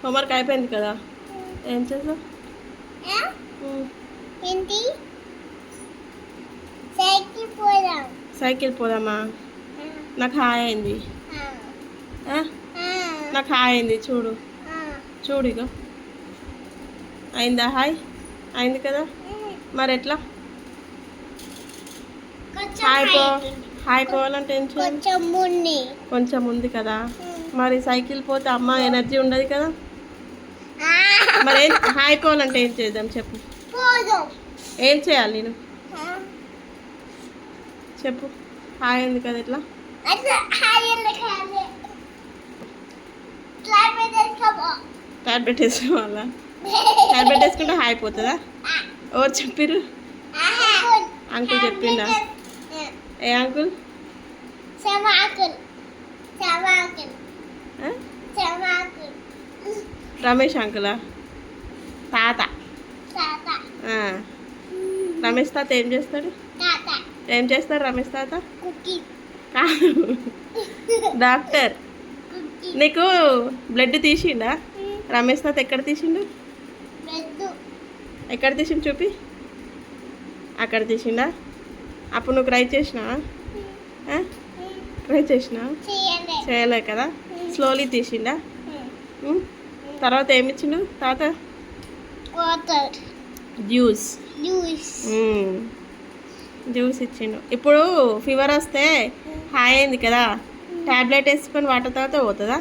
Homework అయిపోయింది కదా, ఏం చేసావు? ఏంటి? సైకిల్ పోదాం. సైకిల్ పోదామా? నాకు హాయ్ అయింది. ఆ, నాకు హాయ్ అయింది, చూడు ఆ, చూడు ఇక అయిందా? హాయ్ అయింది కదా, మరి ఎట్లా కొంచెం హాయ్ పో? height ఉంది. హాయ్ పోవాలంటే ఏం చేయాలి? కొంచెం ముందు. కొంచెం ఉంది కదా, మరి సైకిల్ పోతే అమ్మ ఎనర్జీ ఉండదు కదా, మరి ఏం హాయ్ పోవాలంటే ఏం చేద్దాం చెప్పు? పోదాం. ఏం చేయాలి నేను? ఆ, చెప్పు. హాయ్ ఉంది కదా, ఎట్లా? అట్లా హాయ్ వెళ్ళకాలి. క్లాప్ వేసుకోబో. ట్యాబ్లెట్ వేసుకోవాలా? ట్యాబ్లెట్ వేసుకుంటే హాయ్ పోతుందా? ఎవరు చెప్పిర్రు? అంకుల్ చెప్పిండా? ఏ అంకుల్? సమాకుల్. సమాకుల్. ఆ? సమాకుల్. రమేష్ అంకులా? తాత. తాత. ఆ. రమేష్ తాత ఏం చేస్తాడు? తాత. ఏం చేస్తాడు రమేష్ తాత? కుకీ. కాదు, డాక్టర్. కుకీ. నీకు బ్లడ్ తీసిండా రమేష్ తాత? ఎక్కడ తీసిండు? మెద్దు. ఎక్కడ తీసిండు చూపి. అక్కడ తీసిండా? అప్పుడు నువ్వు క్రై చేసినావా? క్రై చేసినావా? చేయండి. చేయలే కదా, స్లోలీ తీసిండా. ఉమ్. తర్వాత ఏమి ఇచ్చిండు తాత? వాటర్. జ్యూస్. జ్యూస్. జ్యూస్ ఇచ్చిండు. ఇప్పుడు ఫీవర్ వస్తే హాయ్ అయింది కదా, ట్యాబ్లెట్ వేసుకొని వాటర్ తాగితే పోతుందా?